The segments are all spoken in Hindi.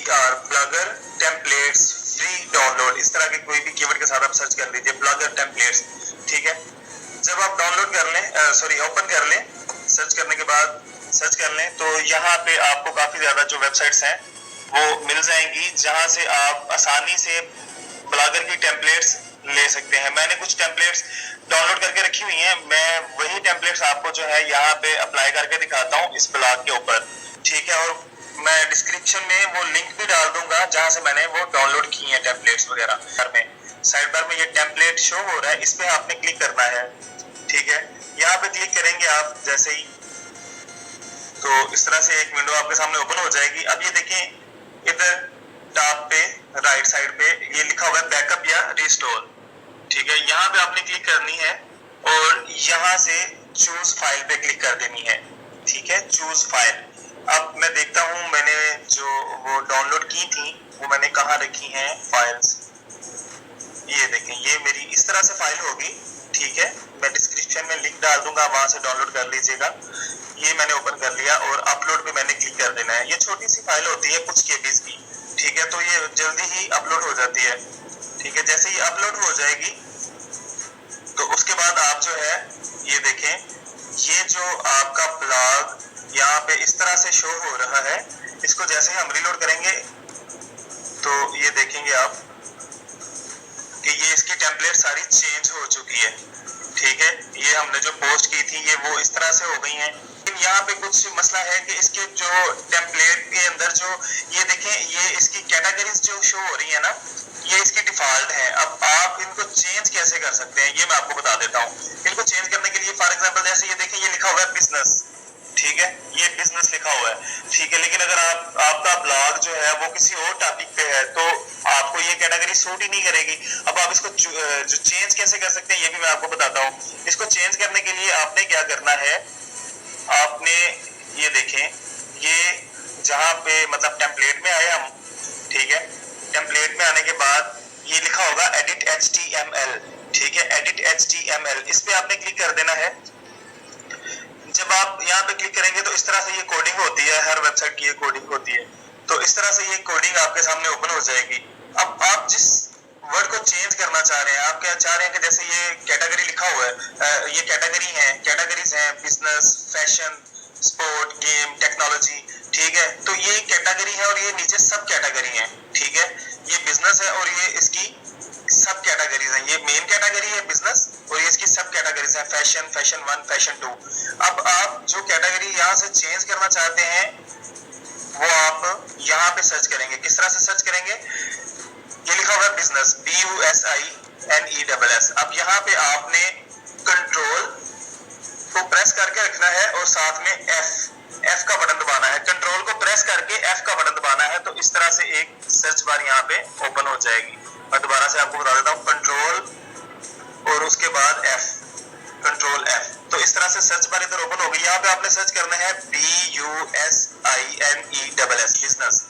BR blogger templates free download, इस तरह के कोई भी कीवर्ड के साथ आप सर्च कर लीजिए ब्लॉगर टेम्पलेट्स। ठीक है, जब आप डाउनलोड कर लें सॉरी ओपन कर लें, सर्च करने के बाद सर्च कर लें तो यहाँ पे आपको काफी ज्यादा जो वेबसाइट्स हैं वो मिल जाएंगी जहां से आप आसानी से ब्लॉगर की टेम्पलेट्स ले सकते हैं। मैंने कुछ टेम्पलेट्स डाउनलोड करके रखी हुई हैं, मैं वही टेम्पलेट्स आपको जो है यहाँ पे अप्लाई करके दिखाता हूँ इस ब्लॉग के ऊपर। ठीक है, और मैं डिस्क्रिप्शन में वो लिंक भी डाल दूंगा जहां से मैंने वो डाउनलोड की है टेम्पलेट्स वगैरह। में साइड बार में ये टेम्पलेट शो हो रहा है, इस पे आपने क्लिक करना है। ठीक है, यहाँ पे क्लिक करेंगे आप जैसे ही तो इस तरह से एक विंडो आपके सामने ओपन हो जाएगी। अब ये देखें इधर टॉप पे राइट साइड पे ये लिखा हुआ है बैकअप या रिस्टोर। ठीक है, यहाँ पे आपने क्लिक करनी है और यहाँ से चूज फाइल पे क्लिक कर देनी है। ठीक है, चूज फाइल। अब मैं देखता हूँ मैंने जो वो डाउनलोड की थी वो मैंने कहाँ रखी हैं फाइल्स। ये देखें ये मेरी इस तरह से फाइल होगी। ठीक है, मैं डिस्क्रिप्शन में लिंक डाल दूंगा, वहां से डाउनलोड कर लीजिएगा। ये मैंने ओपन कर लिया और अपलोड पे मैंने क्लिक कर देना है। ये छोटी सी फाइल होती है कुछ केबीज की। ठीक है, तो ये जल्दी ही अपलोड हो जाती है। ठीक है, जैसे ही अपलोड हो जाएगी तो उसके बाद आप जो है ये देखें ये जो आपका ब्लॉग यहाँ पे इस तरह से शो हो रहा है। इसको जैसे ही हम रिलोड करेंगे तो ये देखेंगे आप कि ये इसकी टेम्पलेट सारी चेंज हो चुकी है। ठीक है, ये हमने जो पोस्ट की थी ये वो इस तरह से हो गई है। लेकिन यहाँ पे कुछ मसला है कि इसके जो टेम्पलेट के अंदर जो ये देखें ये इसकी कैटेगरीज जो शो हो रही है ना, ये इसकी डिफॉल्ट है। अब आप इनको चेंज कैसे कर सकते हैं ये मैं आपको बता देता हूँ। इनको चेंज करने के लिए फॉर एग्जांपल जैसे ये देखें ये लिखा हुआ है बिजनेस। ठीक है, ये बिजनेस लिखा हुआ है। ठीक है, लेकिन अगर आपका ब्लॉग जो है वो किसी और टॉपिक पे है तो आपको ये कैटेगरी सूट ही नहीं करेगी। अब आप इसको जो चेंज कैसे कर सकते हैं ये भी मैं आपको बताता हूँ। इसको चेंज करने के लिए आपने क्या करना है, आपने ये देखें ये जहां पे मतलब टेम्पलेट में आए हम। ठीक है, टेम्पलेट में आने के बाद ये लिखा होगा एडिट HTML। ठीक है, एडिट HTML इस पे आपने क्लिक कर देना है। जब आप यहाँ पे क्लिक करेंगे तो इस तरह से ये कोडिंग होती है, हर वेबसाइट की ये कोडिंग होती है। तो इस तरह से ये कोडिंग आपके सामने ओपन हो जाएगी। अब आप जिस वर्ड को चेंज करना चाह रहे हैं, आप क्या चाह रहे हैं कि जैसे ये कैटेगरी लिखा हुआ है, ये कैटेगरी है, कैटेगरीज हैं business, fashion, sport, game, technology. ठीक है, तो ये कैटेगरी है और ये नीचे सब कैटेगरी है। ठीक है, ये बिजनेस है और ये इसकी सब कैटेगरीज हैं। ये मेन कैटेगरी है बिजनेस और ये इसकी सब कैटेगरीज हैं फैशन, फैशन 1, फैशन 2। अब आप जो कैटेगरी यहाँ से चेंज करना चाहते हैं वो आप यहाँ पे सर्च करेंगे। किस तरह से सर्च करेंगे, ये लिखा हुआ है बिजनेस BUSINESS। अब यहाँ पे आपने कंट्रोल को प्रेस करके रखना है और साथ में F का बटन दबाना है। कंट्रोल को प्रेस करके F का बटन दबाना है तो इस तरह से एक सर्च बार यहाँ पे ओपन हो जाएगी। मैं दोबारा से आपको बता देता हूँ, कंट्रोल और उसके बाद F, कंट्रोल F। तो इस तरह से सर्च बार इधर ओपन हो गई। यहाँ पे आपने सर्च करना है BUSINESS बिजनेस।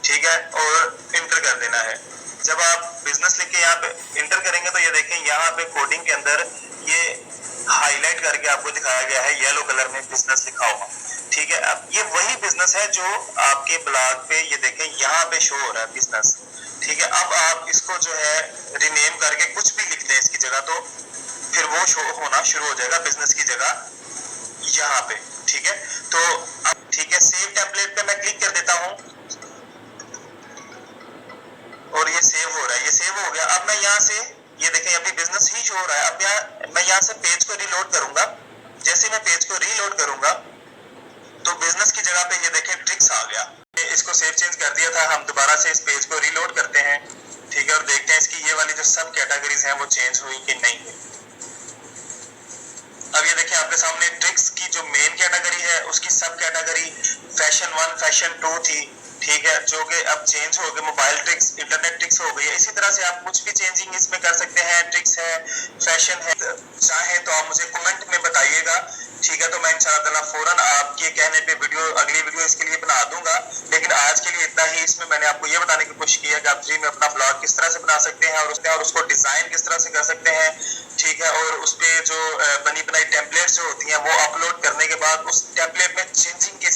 ठीक है, और इंटर कर देना है। जब आप बिजनेस लिख के यहाँ पे इंटर करेंगे तो ये देखें यहाँ पे कोडिंग के अंदर ये हाईलाइट करके आपको दिखाया गया है येलो कलर में बिजनेस लिखा हुआ। ठीक है, अब ये वही बिजनेस है जो आपके ब्लॉग पे ये देखें यहाँ पे शो हो रहा है बिजनेस। ठीक है, अब आप इसको जो है रिनेम करके कुछ भी लिख दें इसकी जगह तो फिर वो शो होना शुरू हो जाएगा बिजनेस की जगह यहाँ पे। ठीक है, तो अब ठीक है सेव टेम्पलेट पे मैं क्लिक कर देता हूँ और ये सेव हो रहा है, ये सेव हो गया। अब मैं यहाँ से ये देखें अभी बिजनेस ही शो हो रहा है। अब मैं यहाँ से पेज को रीलोड करूंगा। जैसे मैं पेज को रीलोड करूंगा तो बिजनेस की जगह पे ये देखें ट्रिक्स आ गया। इसको सेव चेंज कर दिया था, हम दोबारा से इस पेज को रीलोड करते हैं। ठीक है, और देखते हैं इसकी ये वाली जो सब कैटेगरीज हैं वो चेंज हुई कि नहीं हुई। अब ये देखिए आपके सामने ट्रिक्स की जो मेन कैटेगरी है उसकी सब कैटेगरी फैशन 1, फैशन 2 थी। ठीक है, जो कि अब चेंज हो गए मोबाइल ट्रिक्स, इंटरनेट ट्रिक्स हो गई है। इसी तरह से आप कुछ भी चेंजिंग इसमें कर सकते हैं। ट्रिक्स है, फैशन है, चाहे तो आप मुझे कमेंट में बताइएगा। ठीक है, तो मैं इंशाअल्लाह फौरन आपके कहने पे अगली वीडियो इसके लिए बना दूंगा। लेकिन आज के लिए इतना ही। इसमें मैंने आपको ये बताने की कोशिश की है कि आप फ्री में अपना ब्लॉग किस तरह से बना सकते हैं और उसको डिजाइन किस तरह से कर सकते हैं। ठीक है, और उस पे जो बनी बनाई टेम्पलेट्स जो होती हैं वो अपलोड करने के बाद उस टेम्पलेट में चेंजिंग के